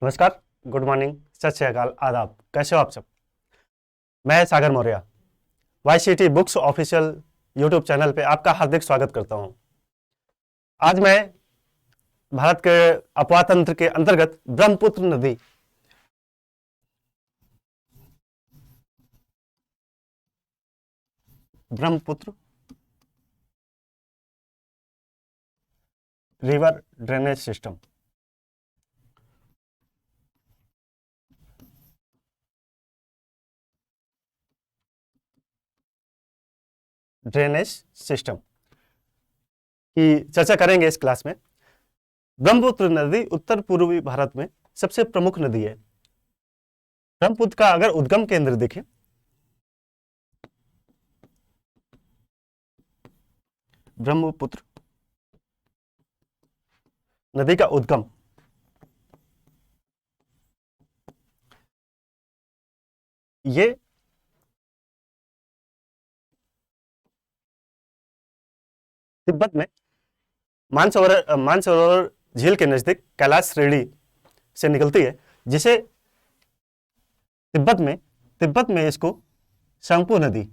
नमस्कार, good morning, सत श्री अकाल, आदाब। कैसे हो आप सब? मैं Sagar Maurya YCT books official YouTube channel पे आपका हार्दिक स्वागत करता हूं। आज मैं भारत के अपवाह तंत्र के अंतर्गत ब्रह्मपुत्र नदी Brahmaputra river drainage system drainage system की चर्चा करेंगे इस क्लास में। ब्रह्मपुत्र नदी उत्तर पूर्वी भारत में सबसे प्रमुख नदी है। ब्रह्मपुत्र का अगर उद्गम केंद्र देखें, ब्रह्मपुत्र नदी का उद्गम ये तिब्बत में मानसरोवर झील के नजदीक कैलाश श्रेणी से निकलती है, जिसे तिब्बत में इसको सांगपो नदी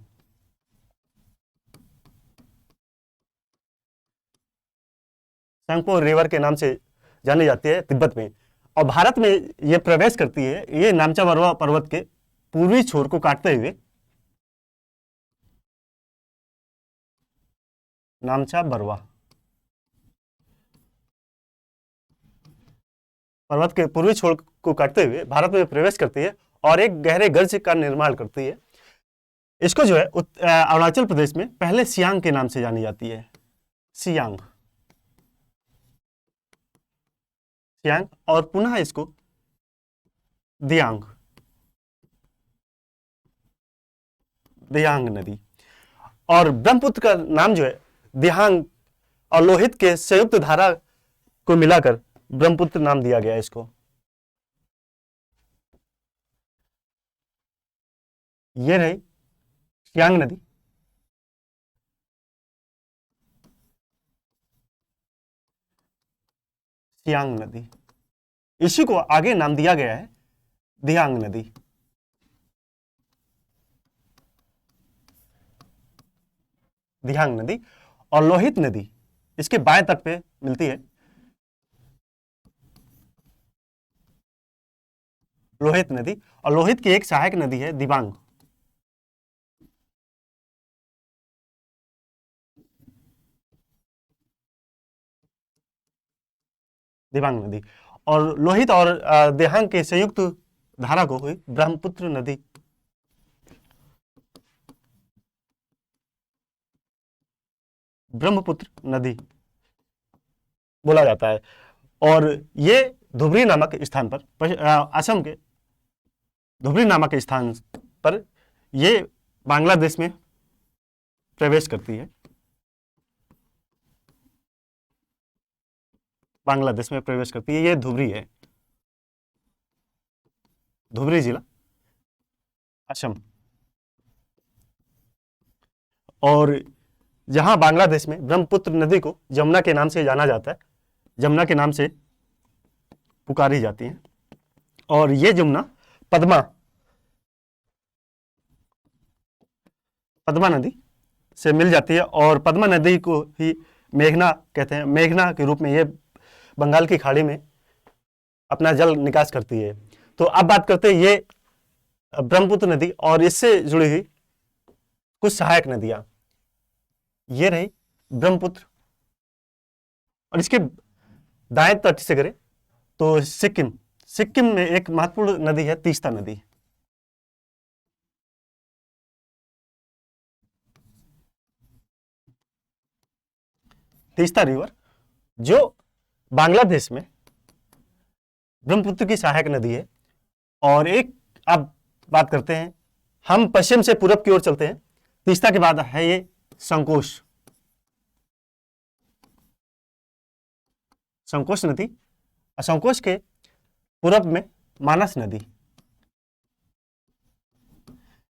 सांगपो रिवर के नाम से जानी जाती है तिब्बत में। और भारत में यह प्रवेश करती है, ये नामचा बरवा पर्वत के पूर्वी छोर को काटते हुए नामचा बरवा पर्वत के पूर्वी छोर को काटते हुए भारत में प्रवेश करती है और एक गहरे गर्ज का निर्माण करती है। इसको जो है अरुणाचल प्रदेश में पहले सियांग के नाम से जानी जाती है। सियांग और पुनः इसको दियांग नदी। और ब्रह्मपुत्र का नाम जो है दिहांग और लोहित के संयुक्त धारा को मिलाकर ब्रह्मपुत्र नाम दिया गया है इसको। ये रही सियांग नदी। सियांग नदी, इसी को आगे नाम दिया गया है दियांग नदी। दिहांग नदी और लोहित नदी इसके बाएं तट पे मिलती है। लोहित नदी और लोहित की एक सहायक नदी है दिबांग। दिबांग नदी और लोहित और दिहांग के संयुक्त धारा को हुई ब्रह्मपुत्र नदी। ब्रह्मपुत्र नदी बोला जाता है। और ये धुबरी नामक स्थान पर असम के धुबरी नामक स्थान पर ये बांग्लादेश में प्रवेश करती है। बांग्लादेश में प्रवेश करती है। ये धुबरी है, धुबरी जिला, असम। और जहां बांग्लादेश में ब्रह्मपुत्र नदी को जमुना के नाम से जाना जाता है, जमुना के नाम से पुकारी जाती है। और ये जमुना पद्मा नदी से मिल जाती है और पद्मा नदी को ही मेघना कहते हैं। मेघना के रूप में ये बंगाल की खाड़ी में अपना जल निकास करती है। तो अब बात करते हैं ये ब्रह्मपुत्र नदी और इससे जुड़ी हुई कुछ सहायक नदियां। ये रही ब्रह्मपुत्र और इसके दाएं तट से करें तो सिक्किम में एक महत्वपूर्ण नदी है तीस्ता नदी। तीस्ता रिवर जो बांग्लादेश में ब्रह्मपुत्र की सहायक नदी है। और एक अब बात करते हैं, हम पश्चिम से पूरब की ओर चलते हैं। तीस्ता के बाद है ये संकोश नदी। संकोश के पूरब में मानस नदी।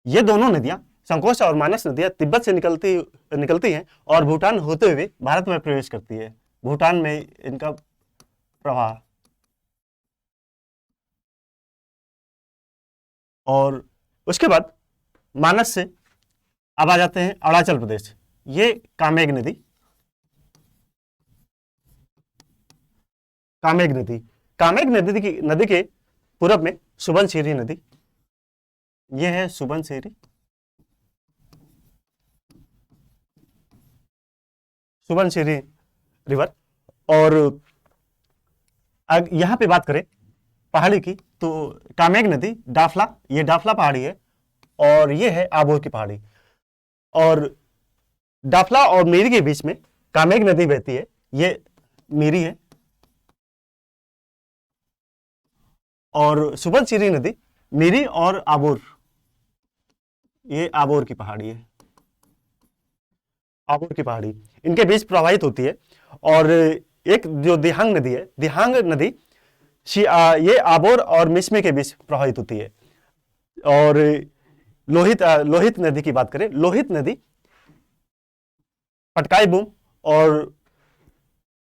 ये दोनों नदियां, संकोश और मानस नदियां, तिब्बत से निकलती हैं और भूटान होते हुए भारत में प्रवेश करती है। भूटान में इनका प्रवाह और उसके बाद मानस से अब आ जाते हैं अरुणाचल प्रदेश। ये कामेग नदी, कामेग नदी, कामेग नदी के पूरब में सुबनसिरी नदी, ये है सुबनसिरी, सुबनसिरी रिवर। और यहां पे बात करें पहाड़ी की तो कामेग नदी डाफला, ये डाफला पहाड़ी है और ये है आबोर की पहाड़ी। और डाफला और मीरी के बीच में कामेग नदी बहती है, ये मीरी है। और सुबनसिरी नदी मीरी और आबोर, ये आबोर की पहाड़ी है, आबोर की पहाड़ी इनके बीच प्रवाहित होती है। और एक जो दिहांग नदी है, दिहांग नदी ये आबोर और मिसमी के बीच प्रवाहित होती है। और लोहित नदी की बात करें, लोहित नदी पटकाई बूम और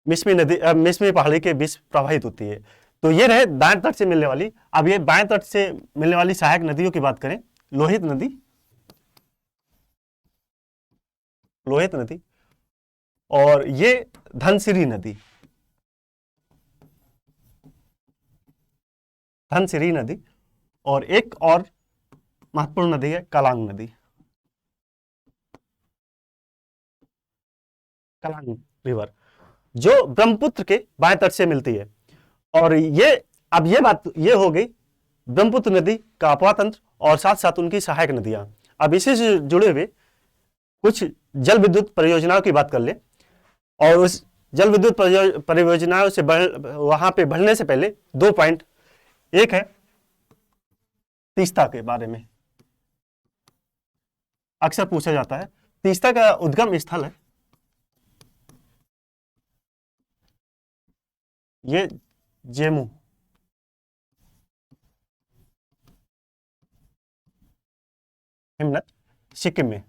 मिसमी पहाड़ी के बीच प्रवाहित होती है। तो ये रहे दाएं तट से मिलने वाली। अब ये बाएं तट से मिलने वाली सहायक नदियों की बात करें, लोहित नदी, लोहित नदी, और ये धनसिरी नदी, धनसिरी नदी, और एक और महत्वपूर्ण नदी है कलांग नदी, कलांग रिवर, जो ब्रह्मपुत्र के बाएं तट से मिलती है। और ये अब ये बात ये हो गई ब्रह्मपुत्र नदी का अपवाह तंत्र और साथ साथ उनकी सहायक नदियां। अब इसी से जुड़े हुए कुछ जल विद्युत परियोजनाओं की बात कर ले। और उस जल विद्युत परियोजनाओं से वहां पे बढ़ने से पहले 2 पॉइंट, एक है तीस्ता के बारे में, अक्सर पूछा जाता है। तीस्ता का उद्गम स्थल है ये जेमू, हिमनद, सिक्किम में।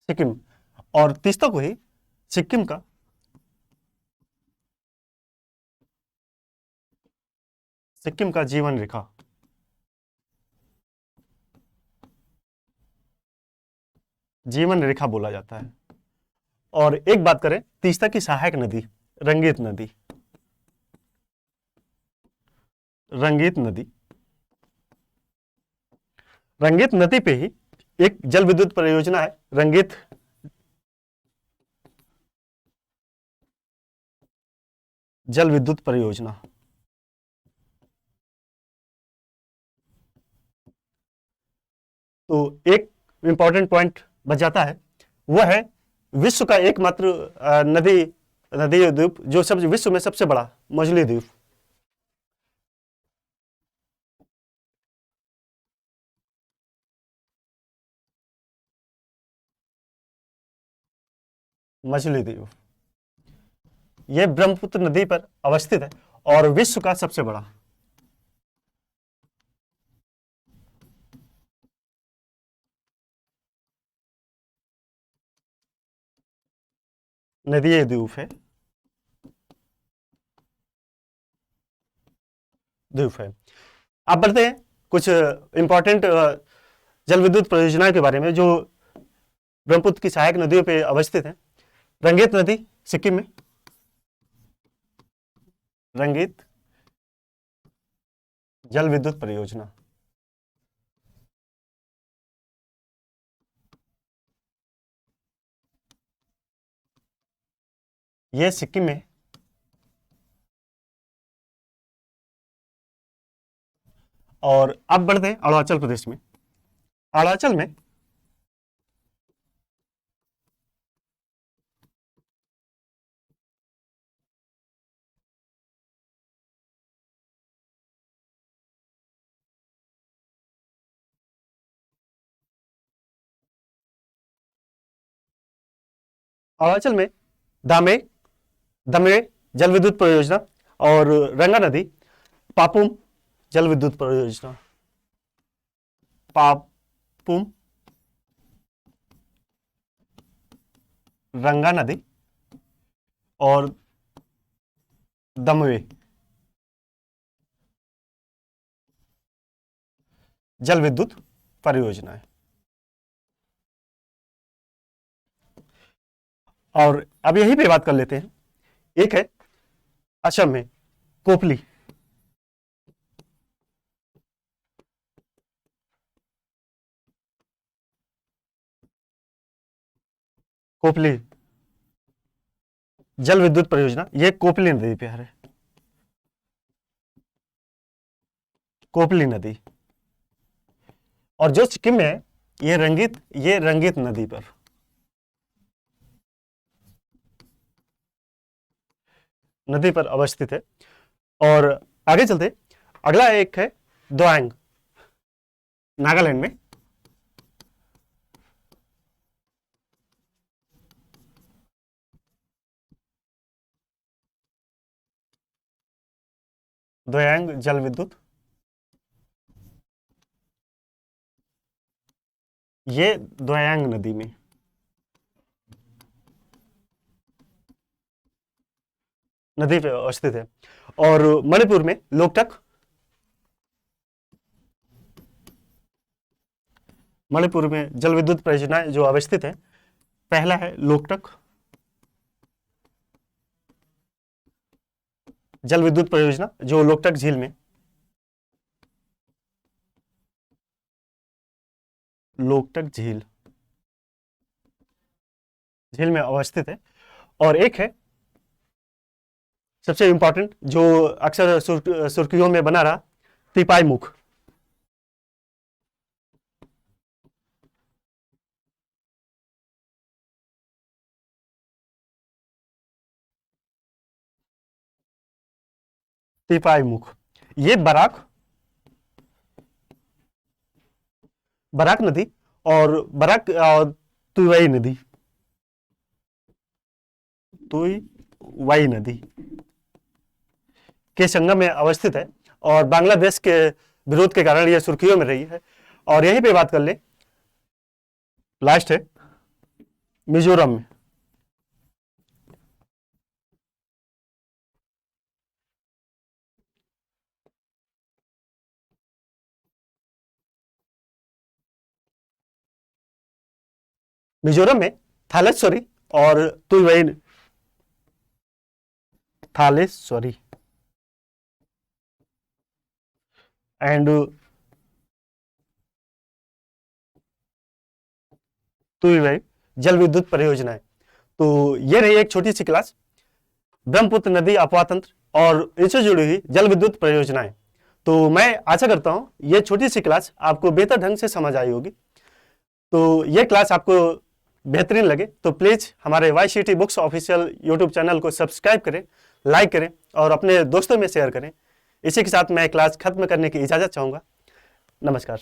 सिक्किम और तीस्ता को ही सिक्किम का जीवन रेखा, जीवन रेखा बोला जाता है। और एक बात करें तीस्ता की सहायक नदी रंगीत नदी, रंगीत नदी, रंगीत नदी पे ही एक जल विद्युत परियोजना है, रंगीत जल विद्युत परियोजना। तो एक इंपॉर्टेंट पॉइंट बच जाता है, वह है विश्व का एकमात्र नदी द्वीप, जो विश्व में सबसे बड़ा मझली द्वीप, मछली द्वीप, यह ब्रह्मपुत्र नदी पर अवस्थित है और विश्व का सबसे बड़ा नदीय द्वीप है, द्वीप है। अब बढ़ते हैं कुछ इंपॉर्टेंट जल विद्युत परियोजनाओं के बारे में जो ब्रह्मपुत्र की सहायक नदियों पे अवस्थित है। रंगीत नदी सिक्किम में, रंगीत जल विद्युत परियोजना, यह सिक्किम में। और अब बढ़ते हैं अरुणाचल प्रदेश में। अरुणाचल में दामे दमे जल विद्युत परियोजना और रंगा नदी पापुम जल विद्युत परियोजना, पापुम रंगा नदी और दमवे जल विद्युत परियोजनाएं। और अब यही पे बात कर लेते हैं। एक है असम में कोपली, कोपली जल विद्युत परियोजना, ये कोपली नदी पे है, कोपली नदी। और जो सिक्किम में है ये रंगीत नदी पर, नदी पर अवस्थित है। और आगे चलते, अगला एक है दोयांग, नागालैंड में। दोयांग जल विद्युत, ये दोयांग नदी में, नदी पे अवस्थित है। और मणिपुर में लोकटक, मणिपुर में जल विद्युत परियोजनाएं जो अवस्थित है, पहला है लोकटक जल विद्युत परियोजना जो लोकटक झील में, लोकटक झील में अवस्थित है। और एक है सबसे इंपॉर्टेंट जो अक्सर सुर्खियों में बना रहा, तिपाई मुख, तिपाई मुख, ये बराक नदी और बराक तुई नदी, तुई नदी के संगम में अवस्थित है। और बांग्लादेश के विरोध के कारण यह सुर्खियों में रही है। और यहीं पे बात कर ले, लास्ट है मिजोरम में, मिजोरम में थालेश्वरी और तुई थालेश्वरी एंड तुई जल विद्युत परियोजनाएं। तो ये रही एक छोटी सी क्लास, ब्रह्मपुत्र नदी अपवाह तंत्र और इनसे जुड़ी हुई जल विद्युत परियोजनाएं। तो मैं आशा करता हूं ये छोटी सी क्लास आपको बेहतर ढंग से समझ आई होगी। तो ये क्लास आपको बेहतरीन लगे तो प्लीज़ हमारे YCT books official YouTube channel को सब्सक्राइब करें, लाइक करें और अपने दोस्तों में शेयर करें। इसी के साथ मैं क्लास खत्म करने की इजाज़त चाहूँगा। नमस्कार।